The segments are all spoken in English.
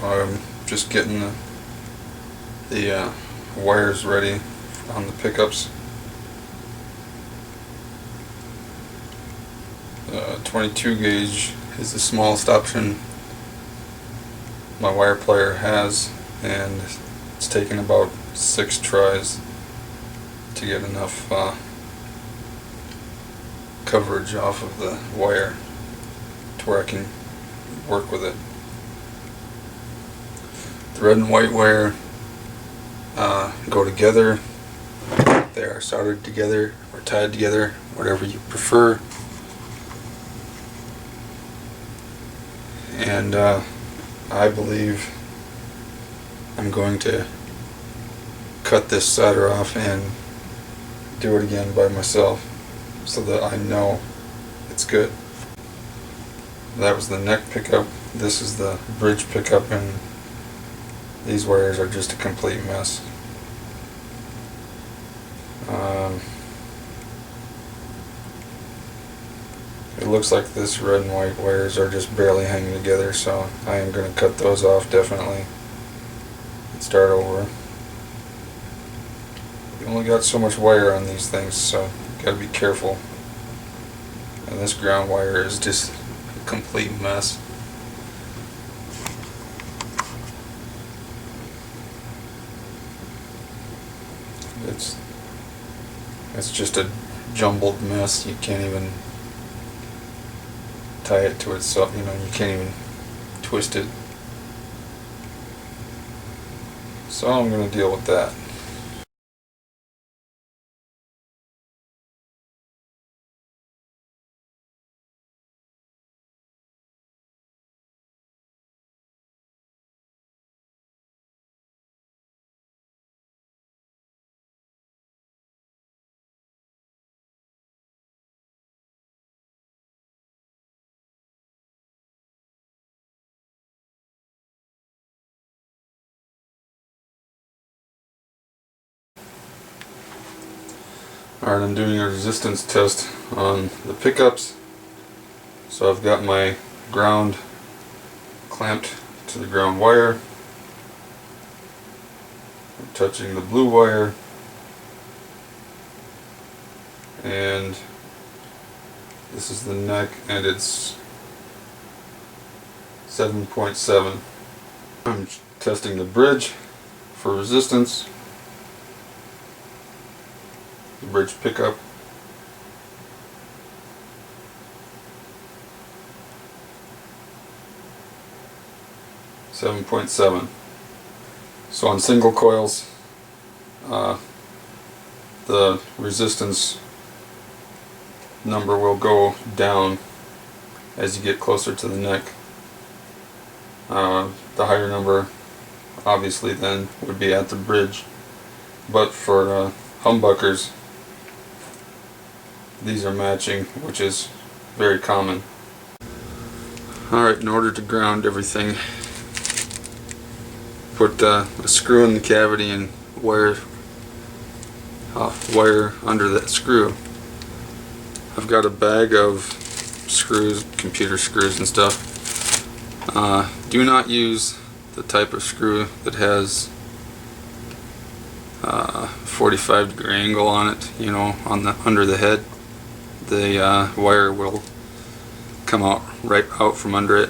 I'm just getting the wires ready on the pickups. 22 gauge is the smallest option my wire plier has, and it's taken about 6 tries to get enough coverage off of the wire to where I can work with it. The red and white wire go together. They are soldered together or tied together, whatever you prefer. And I believe I'm going to cut this solder off and do it again by myself so that I know it's good. That was the neck pickup. This is the bridge pickup, and these wires are just a complete mess. It looks like this red and white wires are just barely hanging together, so I am going to cut those off definitely and start over. You only got so much wire on these things, so you got to be careful. And this ground wire is just a complete mess. It's just a jumbled mess. You can't even tie it to itself, you can't even twist it. So I'm going to deal with that. Alright, I'm doing a resistance test on the pickups. So I've got my ground clamped to the ground wire. I'm touching the blue wire, and this is the neck, and it's 7.7. I'm testing the bridge for resistance. The bridge pickup. .7. So on single coils, the resistance number will go down as you get closer to the neck. The higher number obviously then would be at the bridge, but for humbuckers, these are matching, which is very common. Alright, in order to ground everything, put a screw in the cavity and wire under that screw. I've got a bag of screws, computer screws and stuff. Do not use the type of screw that has 45-degree angle on it, on the under the head. The wire will come out right out from under it.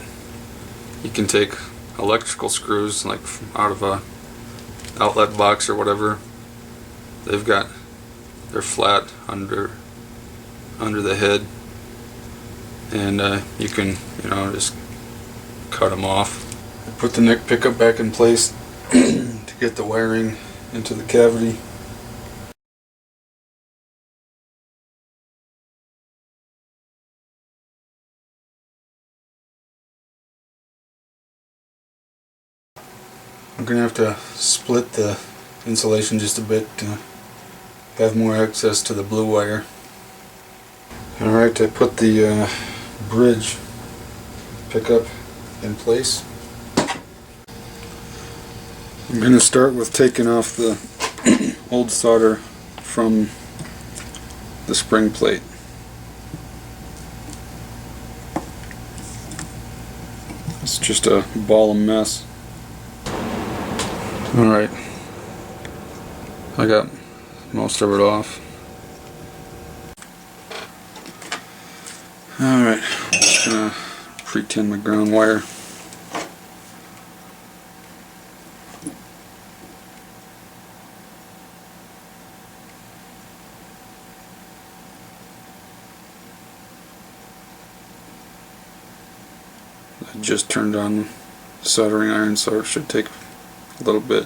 You can take electrical screws, like out of a outlet box or whatever. They're flat under the head, and you can just cut them off. Put the neck pickup back in place to get the wiring into the cavity. I'm going to have to split the insulation just a bit to have more access to the blue wire. Alright, I put the bridge pickup in place. I'm going to start with taking off the old solder from the spring plate. It's just a ball of mess. Alright, I got most of it off. Alright, I'm just gonna pre-tin my ground wire. I just turned on the soldering iron, so it should take a little bit.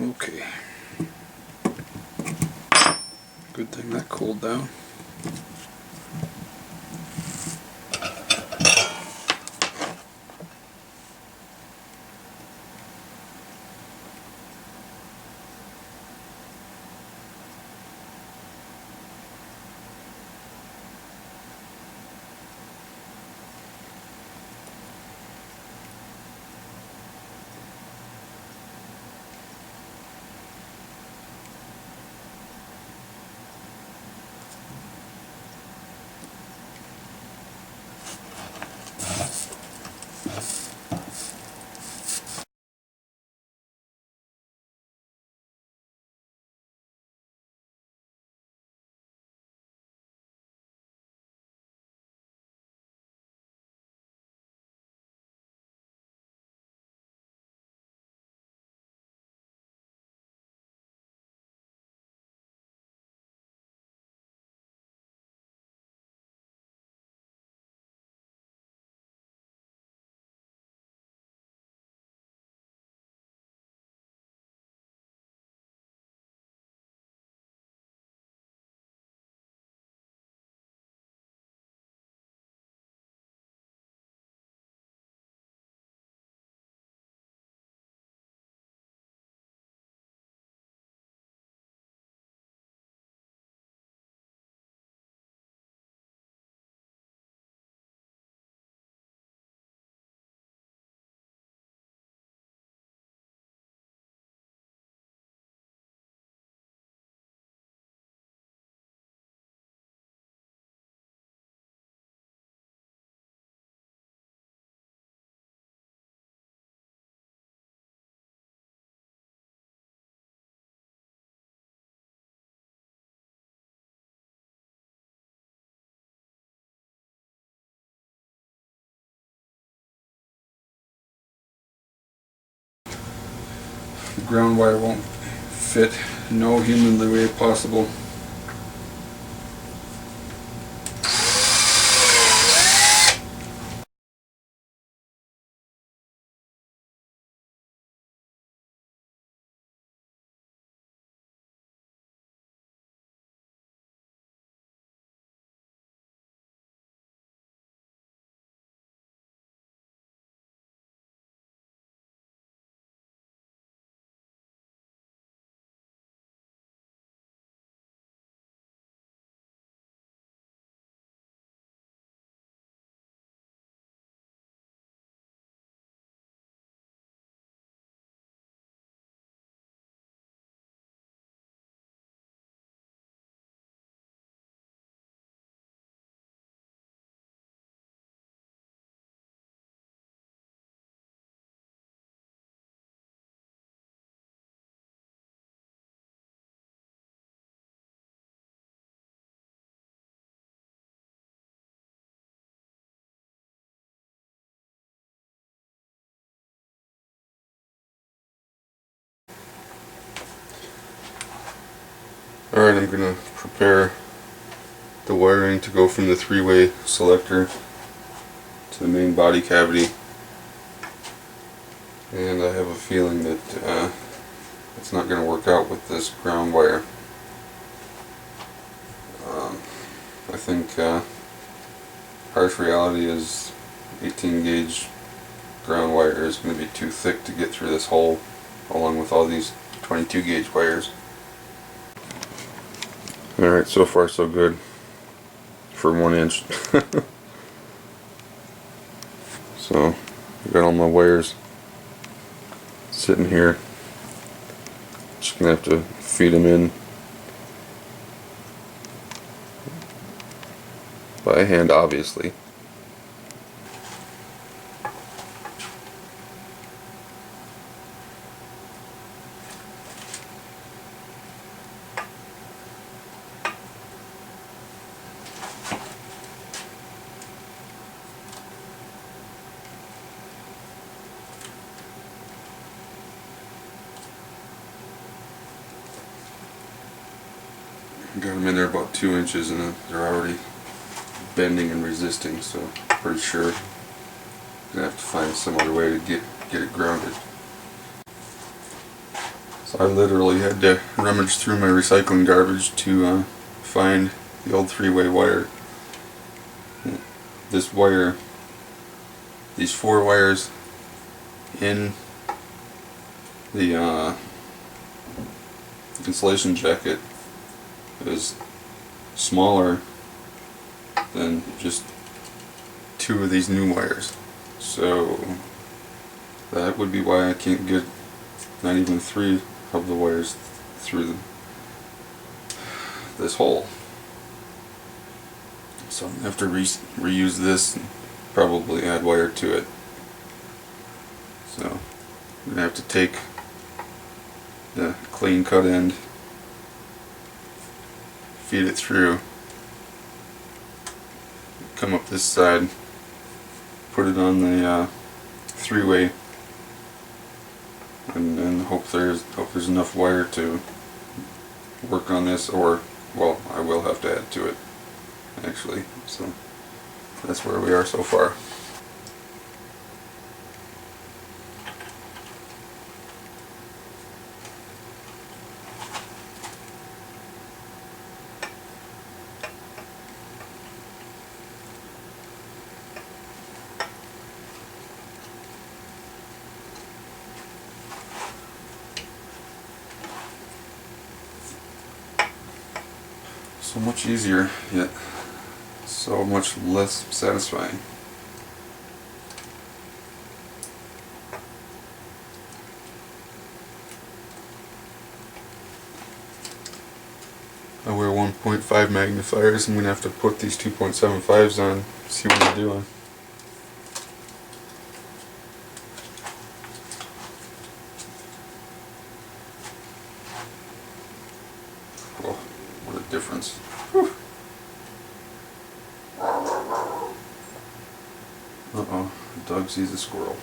Okay. Good thing that cooled down. The ground wire won't fit no humanly way possible. Alright, I'm going to prepare the wiring to go from the three-way selector to the main body cavity, and I have a feeling that it's not going to work out with this ground wire. I think harsh reality is 18 gauge ground wire is going to be too thick to get through this hole, along with all these 22 gauge wires. Alright, so far so good for 1 inch. So I've got all my wires sitting here. Just gonna have to feed them in by hand, obviously. Got them in there about 2 inches, and they're already bending and resisting, so pretty sure I'm gonna have to find some other way to get it grounded. So I literally had to rummage through my recycling garbage to find the old three-way wire. This wire, these 4 wires in the insulation jacket is smaller than just 2 of these new wires, so that would be why I can't get not even 3 of the wires through this hole. So I'm going to have to reuse this and probably add wire to it. So I'm going to have to take the clean cut end, feed it through, come up this side, put it on the three-way, and hope there's enough wire to work on this, or, well, I will have to add to it actually. So that's where we are so far. So much easier, yet so much less satisfying. I wear 1.5 magnifiers. I'm going to have to put these 2.75s on, see what I'm doing. Oh, what a difference. Whew. Uh-oh, the dog sees a squirrel.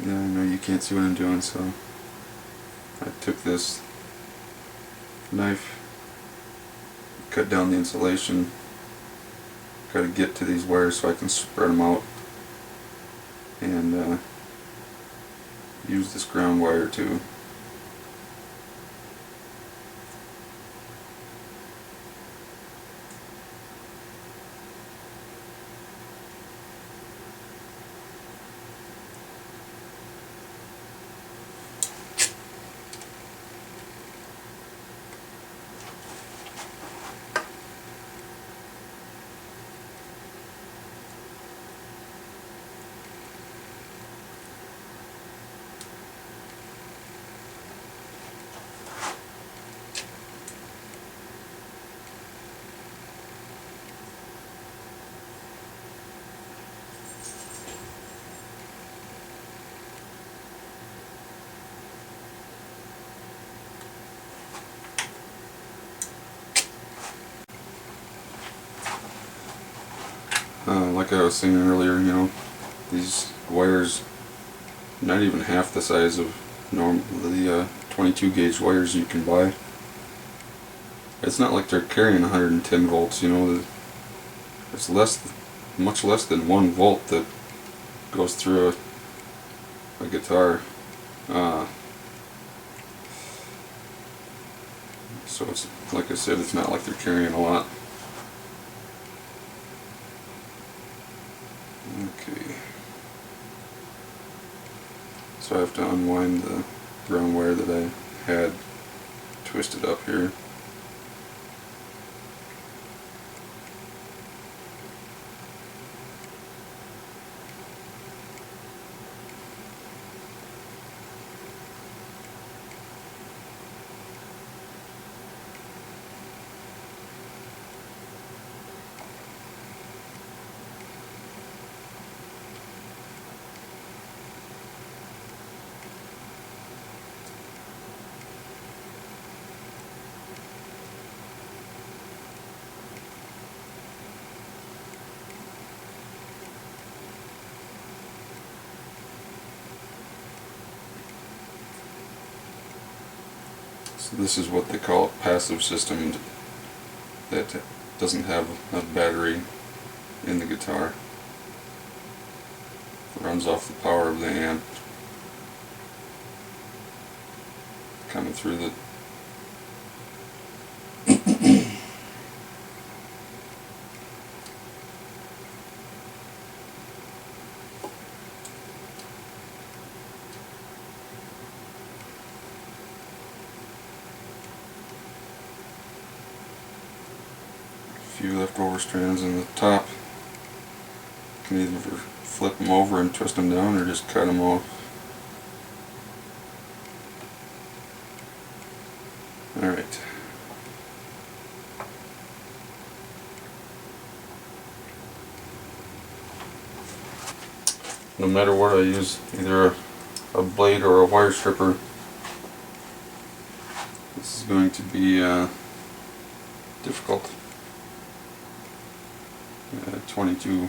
Yeah, I know you can't see what I'm doing, so I took this knife, cut down the insulation. Got to get to these wires so I can spread them out, and use this ground wire too. like I was saying earlier, you know, these wires, not even half the size of the 22 gauge wires you can buy. It's not like they're carrying 110 volts, you know, it's much less than 1 volt that goes through a guitar. So it's, like I said, it's not like they're carrying a lot. Okay. So I have to unwind the ground wire that I had twisted up here. So this is what they call a passive system that doesn't have a battery in the guitar. It runs off the power of the amp coming through the few leftover strands in the top. You can either flip them over and twist them down or just cut them off. Alright. No matter what I use, either a blade or a wire stripper, this is going to be difficult. 22.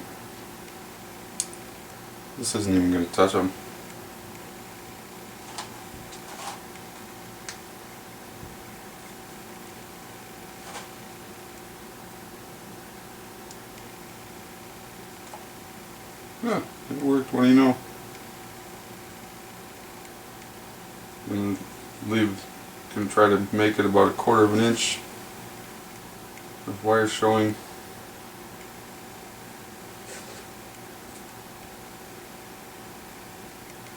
This isn't even going to touch them. Yeah, it worked. What do you know? And can try to make it about 1/4 of an inch with wires showing.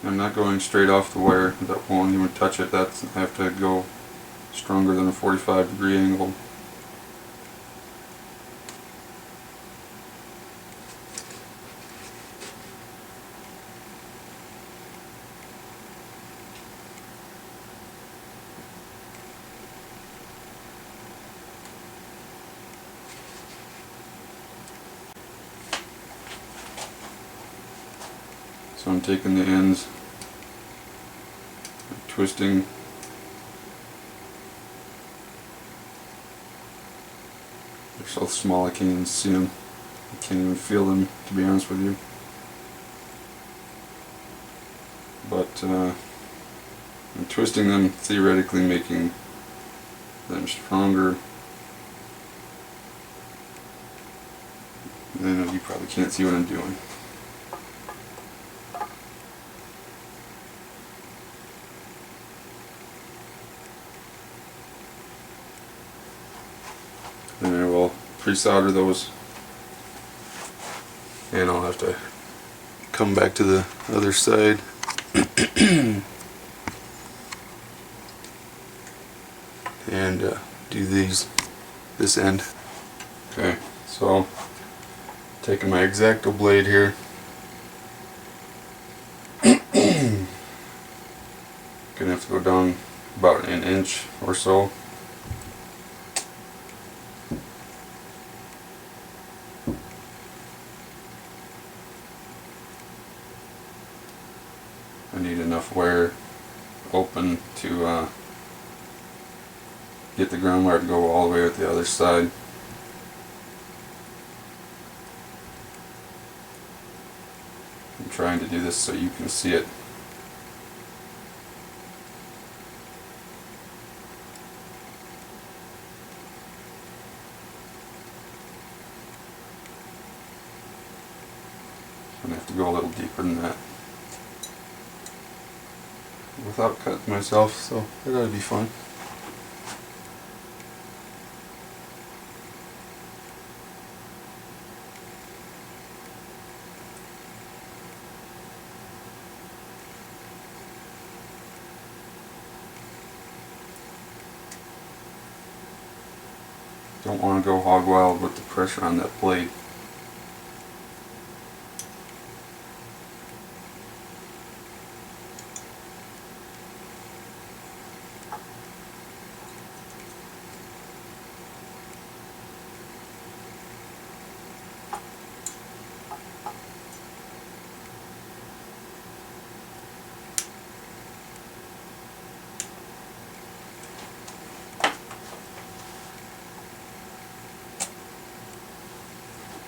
I'm not going straight off the wire, that won't even touch it. I have to go stronger than a 45-degree angle. So I'm taking the ends, twisting, they're so small I can't even see them, I can't even feel them, to be honest with you. But I'm twisting them, theoretically making them stronger. I know you probably can't see what I'm doing. And I will pre-solder those, and I'll have to come back to the other side and do this end. Okay, so taking my X-Acto blade here, gonna have to go down about 1 inch or so. I need enough wire open to get the ground wire to go all the way with the other side. trying to do this so you can see it. I'm going to have to go a little deeper than that without cutting myself, so that ought to be fun. Don't want to go hog wild with the pressure on that blade.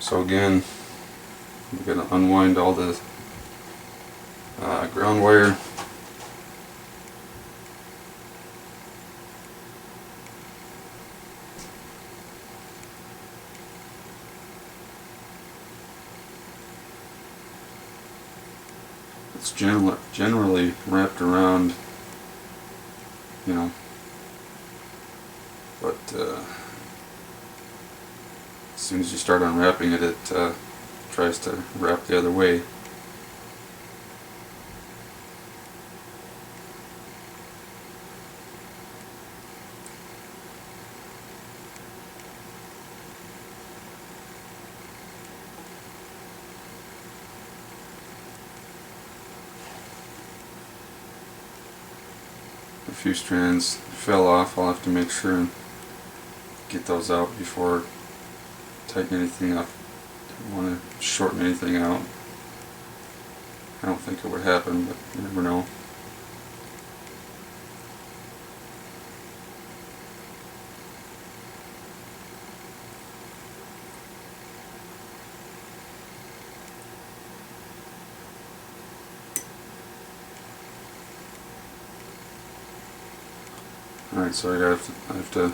So again, I'm going to unwind all the ground wire. It's generally wrapped around, you know, but as soon as you start unwrapping it, it tries to wrap the other way. A few strands fell off. I'll have to make sure and get those out before tighten anything up. Don't want to shorten anything out. I don't think it would happen, but you never know. Alright, so I have to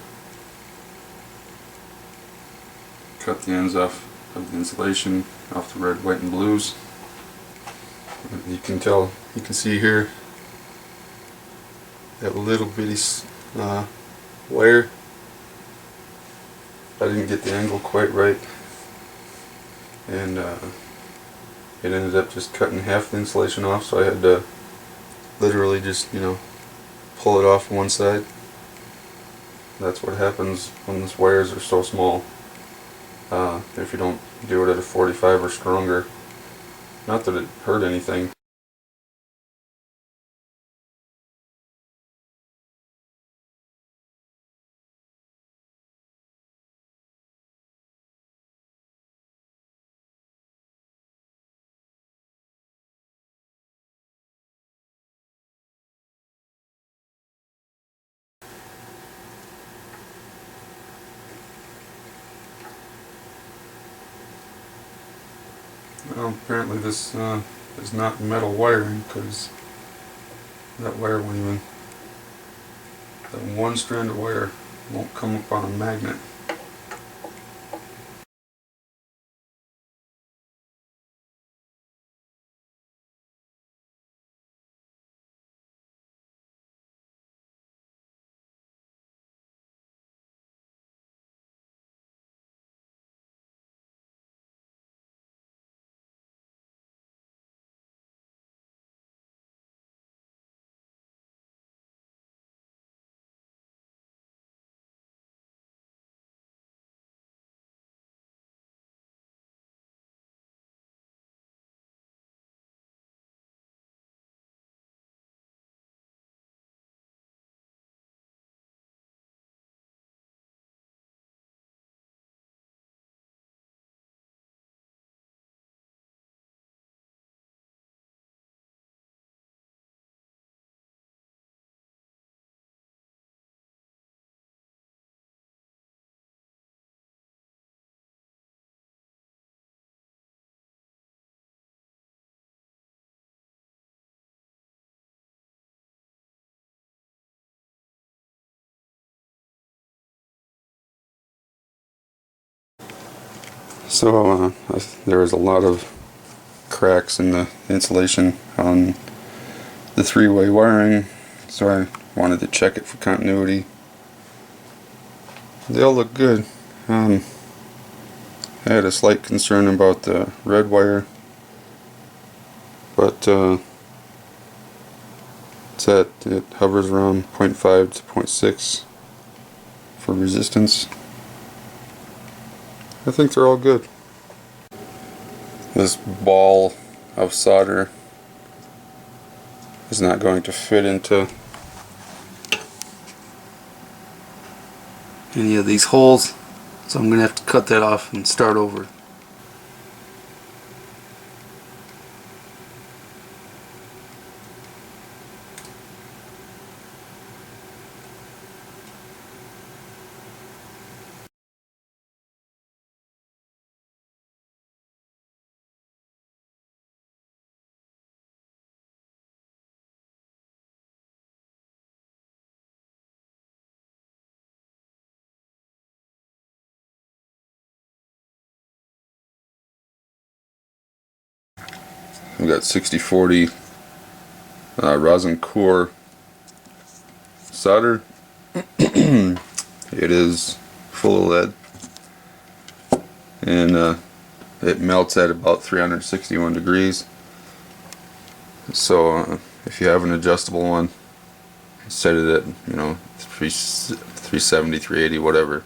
cut the ends off of the insulation off the red, white, and blues. You can tell, you can see here that little bitty wire. I didn't get the angle quite right, and it ended up just cutting half the insulation off, so I had to literally just, you know, pull it off one side. That's what happens when these wires are so small. If you don't do it at a 45 or stronger. Not that it hurt anything. Well, apparently this is not metal wiring, because that wire won't even, that one strand of wire won't come up on a magnet. So there was a lot of cracks in the insulation on the three-way wiring, so I wanted to check it for continuity. They all look good. I had a slight concern about the red wire, but it hovers around 0.5 to 0.6 for resistance. I think they're all good. This ball of solder is not going to fit into any of these holes, so I'm going to have to cut that off and start over. We've got 6040 rosin core solder. It is full of lead, and it melts at about 361 degrees. So if you have an adjustable one, set it at 370, 380, whatever.